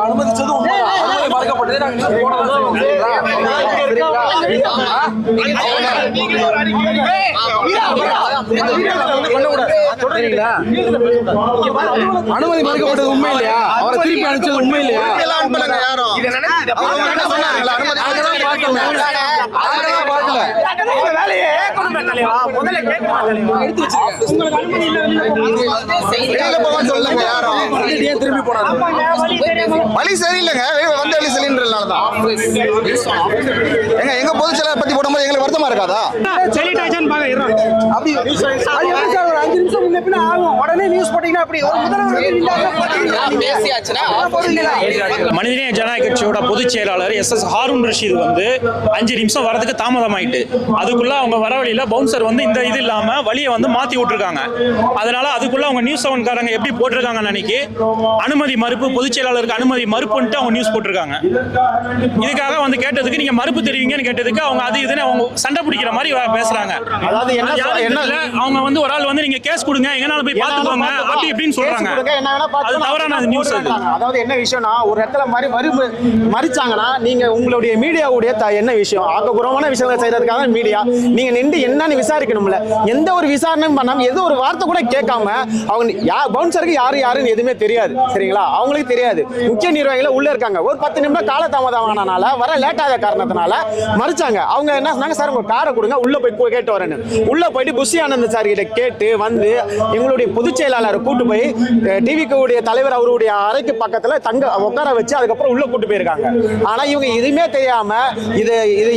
அனுமதிச்சது மறுக்கப்பட்டது. அனுமதி மறுக்கப்பட்டது உண்மை இல்லையா? அவரை திருப்பி அனுப்பிச்சது உண்மை இல்லையா? வழி சரியில்லைங்க, வந்த வழி சரின்றதுனாலதான் எங்க பொதுச் செயலாளர் பத்தி போடும்போது எங்களுக்கு வருத்தமா இருக்காதா? மனிதநேய ஜனநாயக கட்சியோட பொதுச் செயலாளர் எஸ் ஹாரூன் ரஷீத் வந்து 5 நிமிஷம் வரதுக்கு தாமதமாயிட்டு, அதுக்குள்ள அவங்க வர வழியில பவுன்சர் வந்து இந்த இது இல்லாம வழியை வந்து மாத்தி விட்டுருக்காங்க. அதனால அதுக்குள்ள அவங்க நியூஸ் 7 காரங்க எப்படி போட்டிருக்காங்க அன்னைக்கு, அனுமதி மறுப்பு, பொதுச் செயலாளருக்கு அனுமதி மறுப்புன்ட்டு அவங்க நியூஸ் போட்டிருக்காங்க. இதுக்காக வந்து கேட்டதுக்கு நீங்க மறுப்பு தெரிவிங்கன்னு கேட்டதுக்கு அவங்க அது இதுன்னு அவங்க சண்டை பிடிக்கிற மாதிரி பேசுறாங்க. அதாவது அவங்க வந்து ஒரு ஆள் வந்து நீங்க கேஸ் கொடுங்க, எங்கனால போய் பாத்துக்கோங்க அப்படி இப்படின்னு சொல்றாங்க. அது தவறான நியூஸ். அதாவது என்ன விஷயம்னா, ஒரு இடத்துல மறிச்சாங்கன்னா நீங்க உங்களுடைய மீடியாவுடைய என்ன விஷயம், ஆக்கப்பூர்வமான விஷயங்களை செய்யறதுக்காக மீடியா நீங்க நின்று என்னன்னு விசாரிக்கணும்ல. எந்த ஒரு விசாரணையும் பண்ணாம ஏதோ ஒரு வார்த்தை கூட கேட்காம அவங்க பவுன்சருக்கு யாருன்னு எதுவுமே தெரியாது. சரிங்களா? அவங்களுக்கு தெரியாது. முக்கிய நிர்வாகிகள் உள்ள இருக்காங்க. ஒரு 10 நிமிடம் காலதாமதமானனால வர லேட் ஆக காரணத்தினால மறிச்சாங்க. அவங்க என்ன சொன்னாங்க, சார் உங்க காரை கொடுங்க, உள்ள போய் கேட்டு வரேன்னு. உள்ள போயிட்டு புஷி ஆனந்த் சார் கிட்ட கேட்டு வந்து எங்களுடைய பொதுச் செயலாளரை கூட்டு போய் டிவிக்கு தலைவர் அவருடைய அறைக்கு பக்கத்துல உட்கார வச்சு அதுக்கப்புறம் உள்ள கூட்டு போயிருக்காங்க. ஆனா இவங்க எதுவுமே தெரியாம இது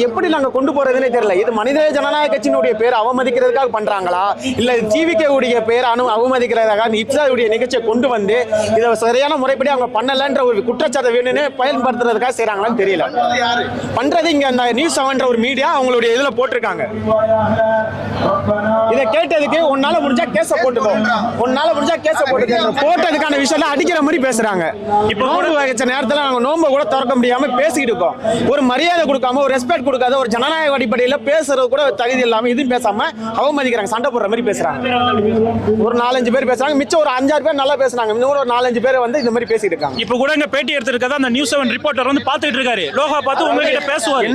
எப்படி நாங்க கொண்டு போறதுன்னே தெரியல. இது மனித ஜனநாயக கட்சியினுடைய பேர் அவமதிக்கிறதுக்காக பண்றாங்களா, இல்ல டிவிக்கு உடைய பேர் அவமதிக்கிறதுக்காக இப்சாவுடைய நிகழ்ச்சியை கொண்டு வந்து இதை சரியான முறைப்படி அவங்க பண்ணலன்ற ஒரு குற்றச்சாட்டை வேணும்னு பயன்படுத்துறதுக்காக செய்யறாங்களான்னு தெரியல. பண்றது இங்க அந்த நியூஸ் 7 ஒரு மீடியா அவங்களுடைய இதுல போட்டிருக்காங்க. இதை கேட்டதுக்கு உன்னால முடிஞ்சா கேஸ போட்டுக்கோ, உன்னால முடிஞ்சா கேஸ போட்டுக்கோ போட்டதுக்கான விஷயம் அடிக்கிற மாதிரி பேசுறாங்க. இப்ப நோன்பு வச்ச நேரத்துல நாங்க நோன்பை கூட திறக்க முடியாம பேசிக்கிட்டு இருக்கோம். ஒரு மரியாதை கொடுக்காம, ஒரு ரெஸ்பெக்ட் கொடுக்காத, ஒரு ஜனநாயக அடிப்படையில் பேசுறது கூட தகுதி இல்லாம இதுவும் பேசாம அவமதிக்கிறாங்க, சண்டை போடுற மாதிரி பேசுறாங்க. ஒரு 4-5 பேர் பேசுறாங்க, மிச்சம் ஒரு 5-6 பேர் நல்லா பேசுறாங்க, இன்னும் ஒரு 4-5 பேர் வந்து இந்த மாதிரி பேசிட்டு இருக்காங்க. இப்ப கூட இங்க பேட்டி எடுத்திருக்கதா அந்த நியூஸ் 7 ரிப்போர்ட்டர் வந்து பாத்துட்டு இருக்காரு. லோகா பார்த்து உங்ககிட்ட பேசுவார்.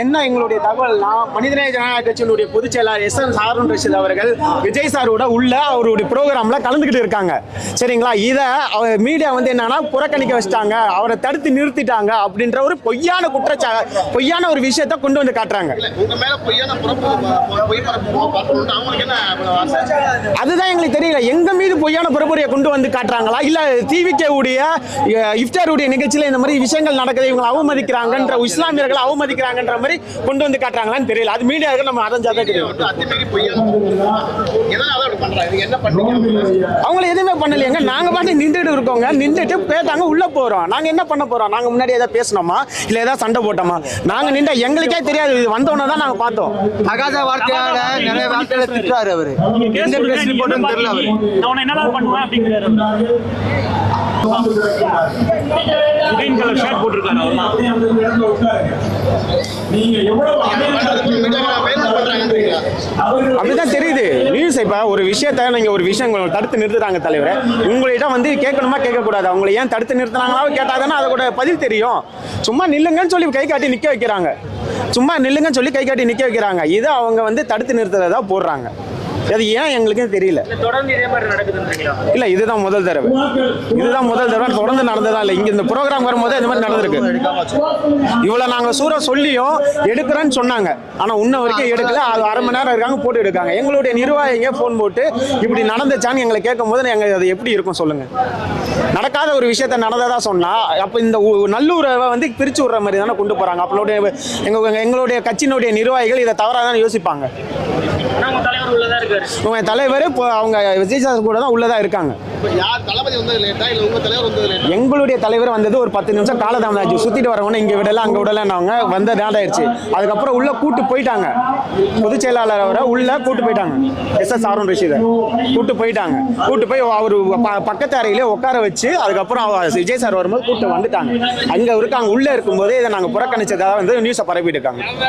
என்ன எங்களுடைய தகவல்னா, மனிதநேய ஜனநாயக கட்சியினுடைய பொதுச் செயலாளர் எஸ் ஹாரூன் ரஷீத் அவர்கள் விஜய் சாரோட உள்ள அவருடைய ப்ரோக்ராம்ல கலந்துகிட்டு இருக்காங்க. சரிங்களா? இத மீடியா வந்து என்னன்னா புறக்கணிக்க வச்சிட்டாங்க, அவரை தடுத்து நிறுத்திட்டாங்க அப்படின்ற ஒரு பொய்யான ஒரு விஷயத்தை கொண்டு வந்து காட்டுறாங்க. அதுதான் எங்களுக்கு தெரியல. எங்க மீது பொய்யான புறப்புரையை கொண்டு வந்து காட்டுறாங்களா, இல்ல டிவிகே உடைய இஃப்தாருடைய நிகழ்ச்சியில இந்த மாதிரி விஷயங்கள் நடக்குது, இவங்க அவமதிக்கிறாங்கன்ற, இஸ்லாமியர்களை அவமதிக்கிறாங்கன்ற மாதிரி கொண்டு வந்து காட்டுறாங்களான்னு தெரியல. அது மீடியாவுக்கு நம்ம அரைஞ்சாதான் தெரியும். அவங்களை எதுவுமே பண்ணலையாங்க. நாங்க பாட்டு நின்றுட்டு இருக்கோங்க, நின்றுட்டு பேட்டாங்க உள்ள போறோம். நாங்க என்ன பண்ண போறோம்? நாங்க முன்னாடி ஏதாவது பேசணுமா, இல்ல ஏதாவது சண்டை போட்டோமா? நாங்க நின்ற எங்களுக்கே தெரியாது. இது வந்தோன்னு தான் நாங்க பார்த்தோம். அகாத வார்த்தையால நிறைய வார்த்தைகளை திட்டுறாரு அவரு. எந்த பிரஸ் ரிப்போர்ட்டும் தெரியல அவரு. நான் என்ன பண்ணுவேன் அப்படிங்கிறாரு. கிரீன் கலர் ஷர்ட் போட்டுருக்காரு அவர்தான். அப்படிதான் தெரியுது நியூஸ். இப்ப ஒரு விஷயத்த நீங்க ஒரு விஷயம் தடுத்து நிறுத்துறாங்க தலைவர், உங்கள்கிட்ட வந்து கேட்கணுமா கேட்கக்கூடாது, அவங்களை ஏன் தடுத்து நிறுத்தினாங்களா கேட்டாதானே அதோட பதில் தெரியும். சும்மா நில்லுங்கன்னு சொல்லி கை காட்டி நிக்க வைக்கிறாங்க, சும்மா நில்லுங்கன்னு சொல்லி கை காட்டி நிக்க வைக்கிறாங்க. இதை அவங்க வந்து தடுத்து நிறுத்துறதா போடுறாங்க. அது ஏன் எங்களுக்கே தெரியல. இல்ல இதுதான் முதல் தடவை, தொடர்ந்து நடந்ததா இல்ல. இங்க இந்த ப்ரோக்ராம் வரும்போது இந்த மாதிரி நடந்திருக்கு. இவ்வளவு நாங்க சூற சொல்லியும் எடுக்கிறேன்னு சொன்னாங்க, ஆனா இன்ன வரைக்கும் எடுக்கல. அது அரை மணி நேரம் இருக்காங்க போட்டு எடுக்காங்க. எங்களுடைய நிர்வாகிங்க போன் போட்டு இப்படி நடந்துச்சான்னு எங்களை கேட்கும் போது எங்க அது எப்படி இருக்கும் சொல்லுங்க. நடக்காத ஒரு விஷயத்த நடந்ததா சொன்னா அப்ப இந்த நல்லூரை வந்து பிரிச்சு விடுற மாதிரி தானே கொண்டு போறாங்க. அப்பளுடைய எங்களுடைய கட்சியினுடைய நிர்வாகிகள் இதை தவறாதான் யோசிப்பாங்க. உங்க தலைவர் அவங்க விஜய் சார் கூட தான் உள்ளதா இருக்காங்க. எங்களுடைய தலைவர் வந்தது ஒரு 10 நிமிஷம் காலதாமதம் ஆச்சு. சுத்திட்டு வரவங்க இங்க விடல அங்க விடலன்னு வந்த நேரம் ஆயிடுச்சு. அதுக்கப்புறம் உள்ள கூட்டு போயிட்டாங்க, பொதுச் செயலாளர் அவரை உள்ள கூட்டு போயிட்டாங்க. எஸ் ஹாரூன் ரஷீதை கூட்டு போயிட்டாங்க. கூட்டு போய் அவரு பக்கத்து அறையிலே உட்கார வச்சு அதுக்கப்புறம் விஜய் சார் வரும்போது கூட்டு வந்துட்டாங்க. அங்க இருக்காங்க. உள்ள இருக்கும்போது இதை நாங்க புறக்கணிச்சதாக வந்து நியூஸை பரப்பிட்டு இருக்காங்க.